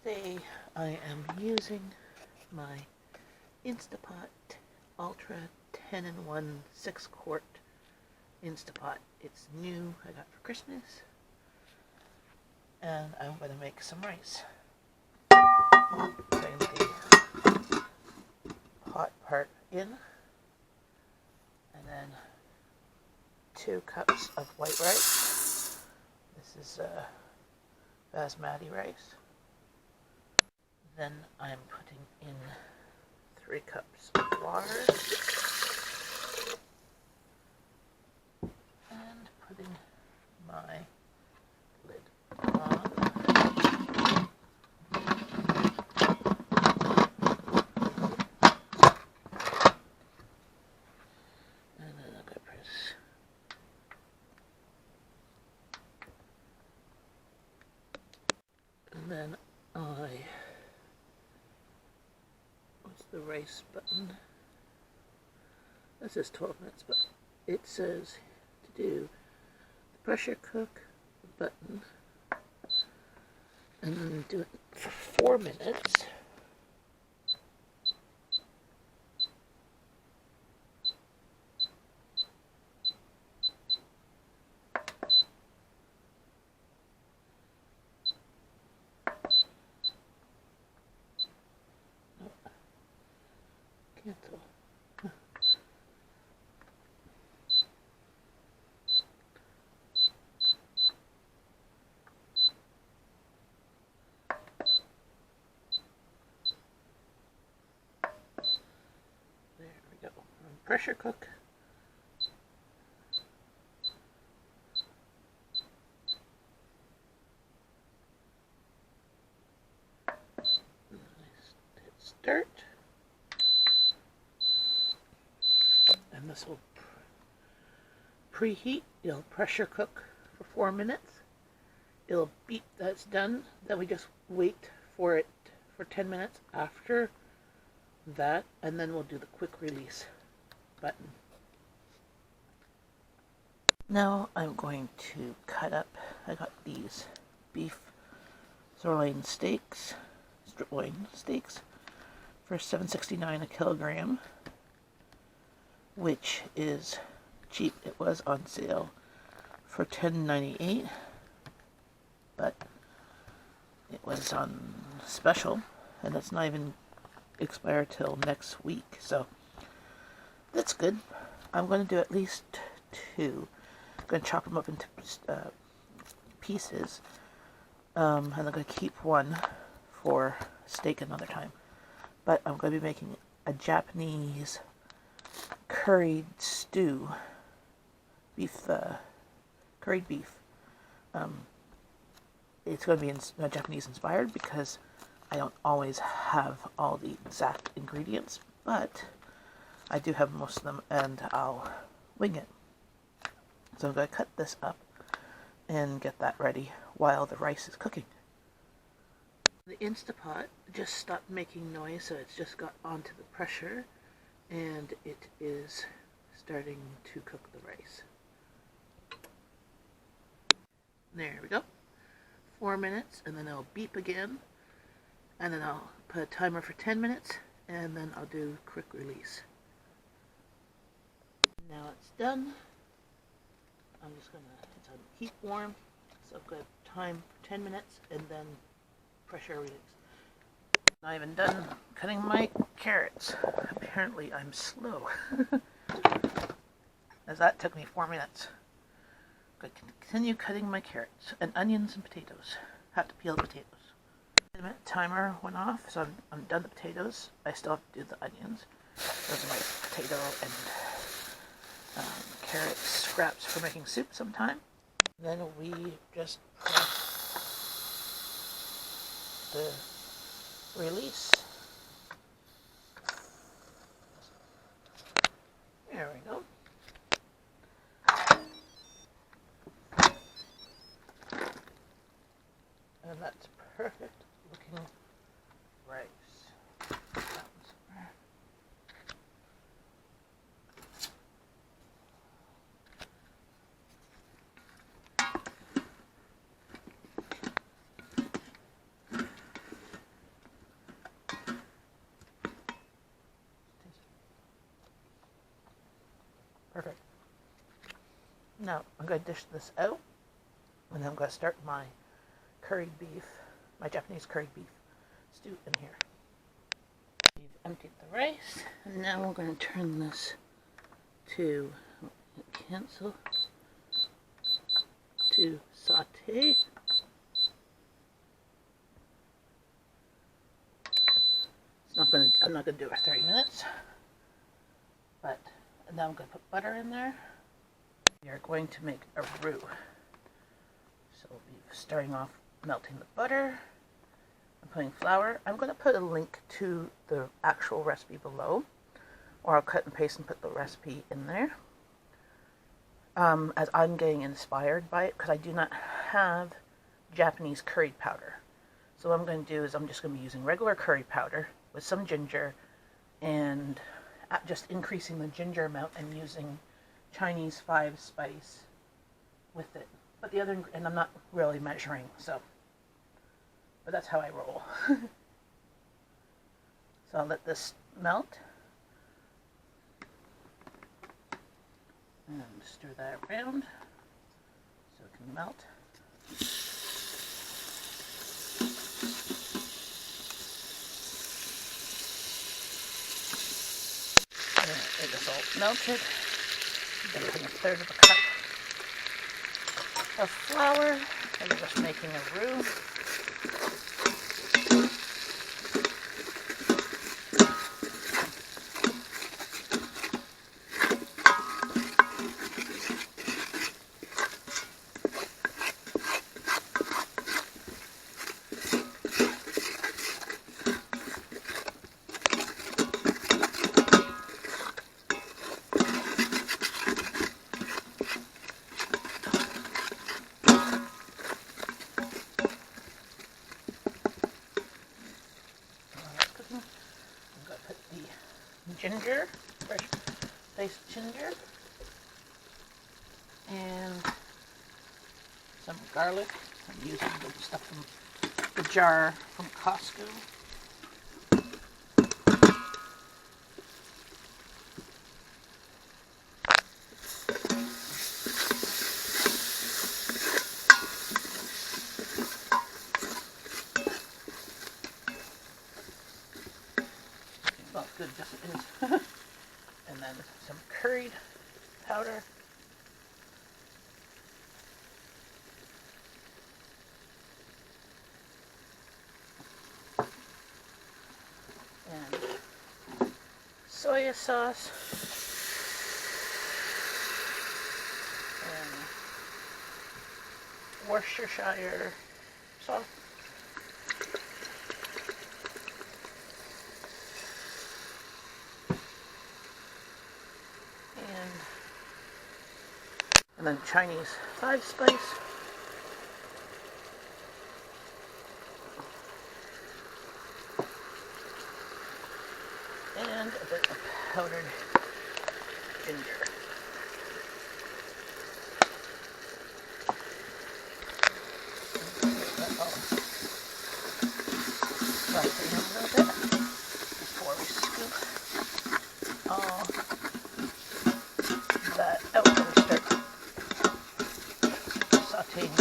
Today I am using my Instapot Ultra 10-in-1 6-quart Instapot. It's new, I got for Christmas, and I'm going to make some rice. Putting the hot part in, and then 2 cups of white rice. This is basmati rice. Then I'm putting in 3 cups of water and putting my lid on. And then I'm going to press. And then what's the rice button? That says 12 minutes, but it says to do the pressure cook button and then do it for 4 minutes. Cancel. There we go. Pressure cook. Hit start. And this will preheat. It'll pressure cook for 4 minutes. It'll beep that it's done. Then we just wait for it for 10 minutes after that, and then we'll do the quick release button. Now I'm going to cut up. I got these beef sirloin steaks, strip loin steaks, for $7.69 a kilogram, which is cheap. It was on sale for $10.98, but it was on special, and it's not even expire till next week, so that's good. I'm going to do at least 2. I'm going to chop them up into pieces, and I'm going to keep one for steak another time. But I'm going to be making a Japanese curried stew, curried beef. It's going to be Japanese inspired because I don't always have all the exact ingredients, but I do have most of them, and I'll wing it. So I'm going to cut this up and get that ready while the rice is cooking. The Instapot just stopped making noise, so it's just got onto the pressure, and it is starting to cook the rice. There we go. 4 minutes, and then it'll beep again. And then I'll put a timer for 10 minutes, and then I'll do quick release. Now it's done. I'm just going to, it's on keep warm, so I've got time for 10 minutes, and then pressure release. Not even done cutting my carrots. Apparently I'm slow. As that took me 4 minutes. I'm going to continue cutting my carrots, and onions and potatoes. Have to peel the potatoes. Timer went off, so I'm done the potatoes. I still have to do the onions. Those are my potato and carrot scraps for making soup sometime. Then we just press the release. There we go. And that's perfect looking rice. Now I'm going to dish this out, and then I'm going to start my curried beef, my Japanese curried beef stew in here. We've emptied the rice, and now we're going to turn this to cancel to saute. I'm not going to do it for 30 minutes, but now I'm going to put butter in there. We are going to make a roux. So we'll be starting off melting the butter and putting flour. I'm going to put a link to the actual recipe below, or I'll cut and paste and put the recipe in there, as I'm getting inspired by it, because I do not have Japanese curry powder. So what I'm going to do is I'm just going to be using regular curry powder with some ginger, and just increasing the ginger amount and using Chinese 5-spice with it. But the other, and I'm not really measuring, so, but that's how I roll. So I'll let this melt, and stir that around so it can melt. It is all melted. I'm going to put a third of a cup of flour, and we're just making a roux. Ginger, fresh diced ginger, and some garlic. I'm using the stuff from the jar from Costco. Smells good just as it is. And then some curried powder. And soy sauce. And Worcestershire sauce. And then Chinese 5-spice. And a bit of powdered ginger. That all saute in a little bit before we scoop all that out and we start sauteing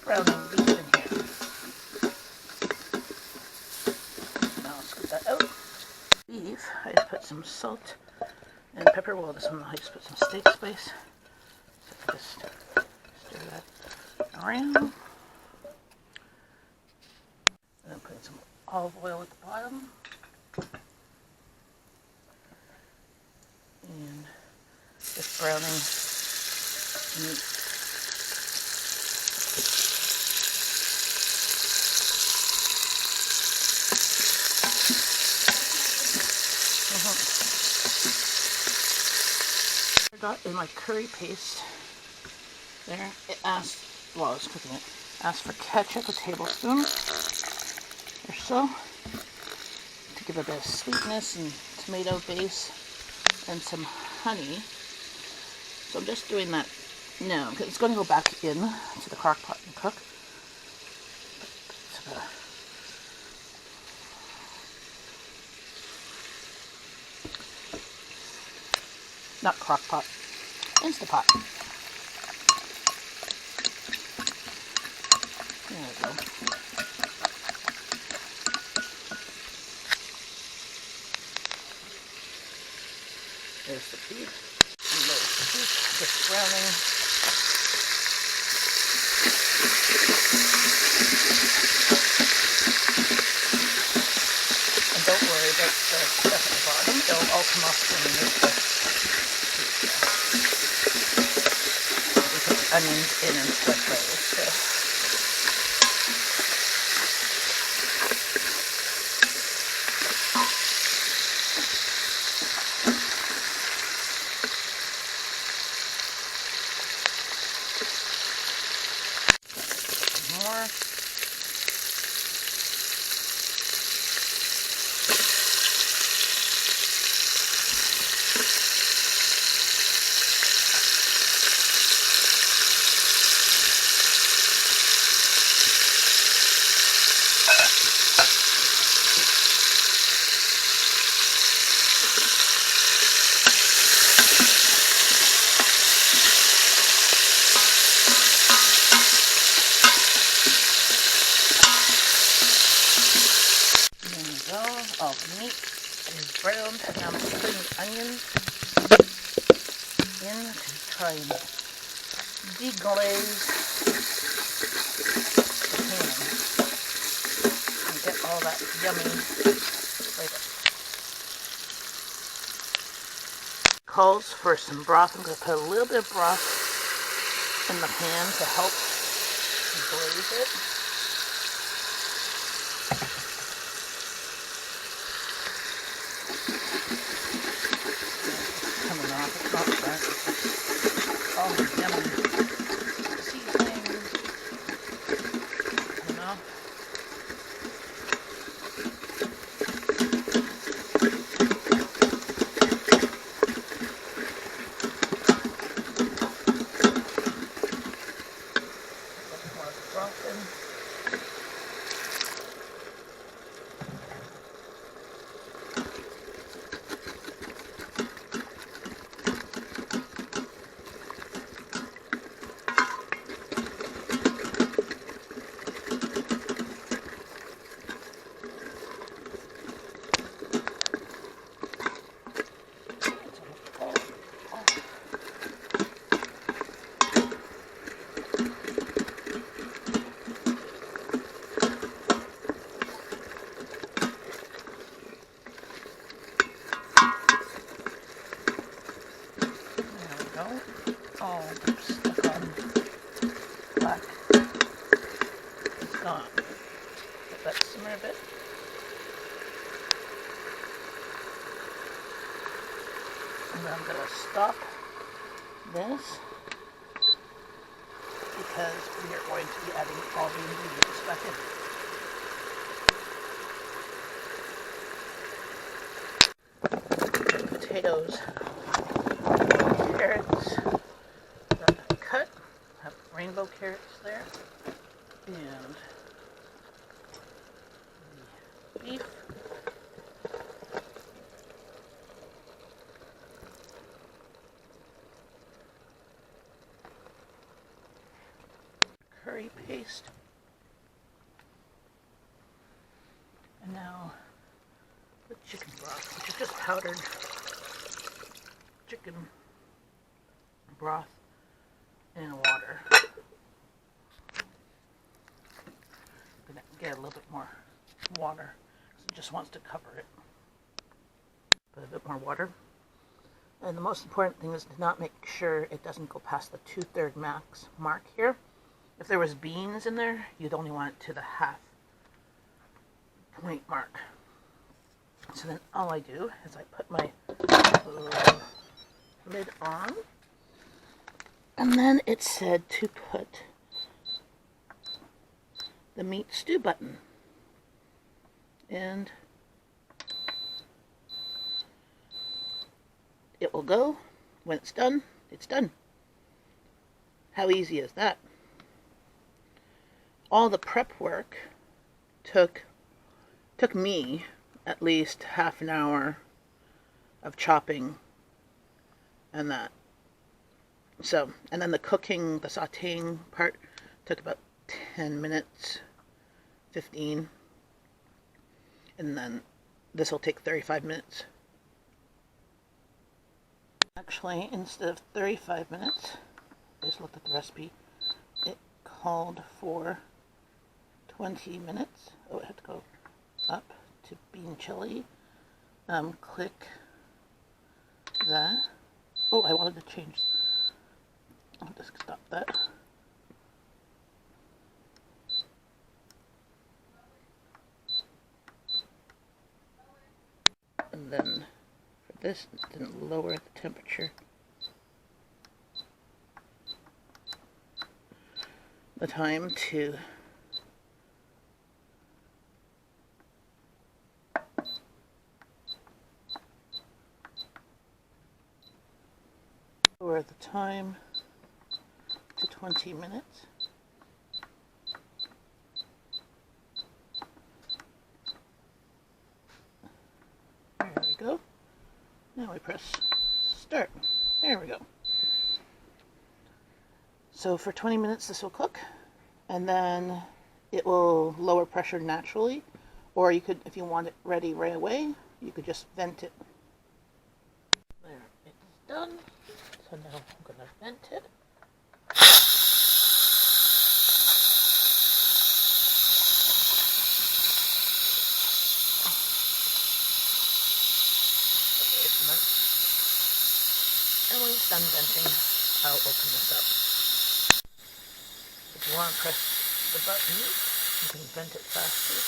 browning beef in here. Now I'll scoop that out. Beef, I just put some salt and pepper. Well, this one I just put some steak spice. So just stir that around. And then putting some olive oil at the bottom. And just browning meat. I got in my curry paste there, it asked, while I was cooking it, asked for ketchup, a tablespoon or so, to give it a bit of sweetness and tomato base, and some honey. So I'm just doing that now, because it's going to go back in to the crock pot and cook. Not crock pot, Instapot. There we go. There's the beef. And there's the beef just browning. And don't worry about the stuff at the bottom. It'll all come off when we make the we put the onions in and stuff like this. More. All the meat is browned. Now I'm putting the onions in to try and deglaze the pan and get all that yummy flavor. Calls for some broth. I'm going to put a little bit of broth in the pan to help glaze it. Oh, yummy seasoning. Enough. More broth in. All stuck on black. It's gone. Let that simmer a bit. And then I'm going to stop this because we are going to be adding all the ingredients back in. Potatoes, carrots, cut, have rainbow carrots there, and the beef. Curry paste. And now the chicken broth, which is just powdered chicken broth in water. I'm going to get a little bit more water because it just wants to cover it. Put a bit more water. And the most important thing is to not make sure it doesn't go past the 2/3 max mark here. If there was beans in there, you'd only want it to the half point mark. So then all I do is I put my lid on, and then it said to put the meat stew button, and it will go. When it's done, it's done. How easy is that? All the prep work took me at least half an hour of chopping and that. So, and then the cooking, the sauteing part took about 10 minutes, 15. And then this will take 35 minutes. Actually, instead of 35 minutes, I just looked at the recipe. It called for 20 minutes. Oh, it had to go up to bean chili. Click that. Oh, I wanted to change. I'll just stop that. And then for this, it didn't lower the temperature. The time to lower the time to 20 minutes. There we go. Now we press start. There we go. So for 20 minutes this will cook, and then it will lower pressure naturally, or you could, if you want it ready right away, you could just vent it. There, it's done. So now I'm going to vent it. And when it's done venting, I'll open this up. If you want to press the button, you can vent it faster.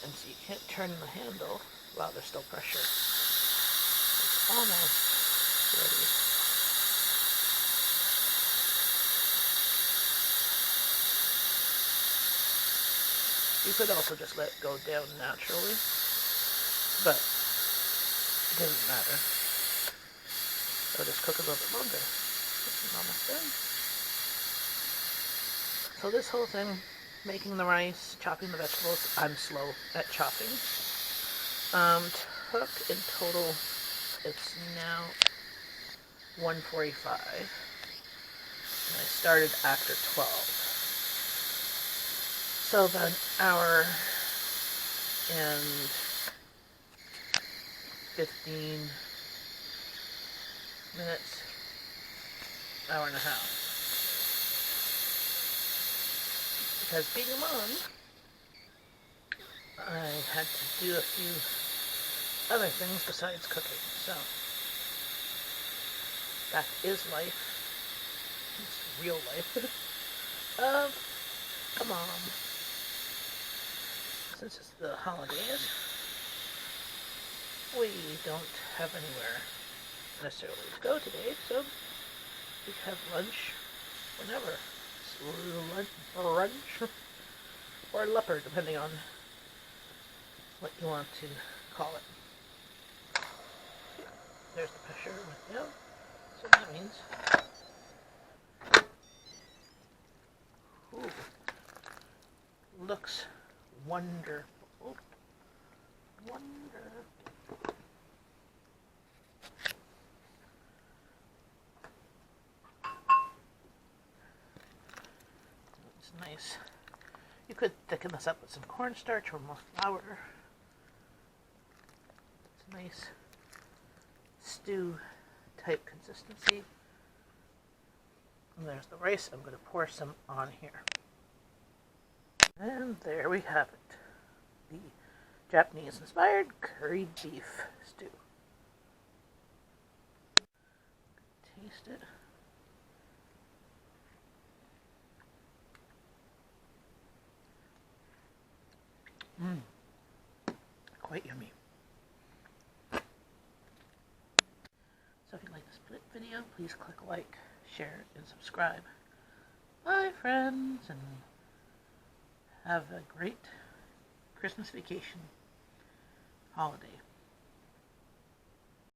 And so you can't turn the handle while there's still pressure. It's almost ready. You could also just let it go down naturally, but it doesn't matter. It'll just cook a little bit longer. This is almost done. So this whole thing, making the rice, chopping the vegetables, I'm slow at chopping. Took in total, it's now 1:45, and I started after 12. So about an hour and 15 minutes, hour and a half. Because being a mom, I had to do a few other things besides cooking. So that is life. It's real life of a mom. Since it's the holidays, we don't have anywhere necessarily to go today, so we have lunch whenever. Brunch or leopard, depending on what you want to call it. There's the pressure went down, so that means looks wonderful. Wonderful. It's nice. You could thicken this up with some cornstarch or more flour. It's a nice stew type consistency. And there's the rice. I'm going to pour some on here. And there we have it. The Japanese-inspired curried beef stew. Taste it. Quite yummy. So if you like this video, please click like, share, and subscribe. Bye, friends, and have a great Christmas vacation holiday.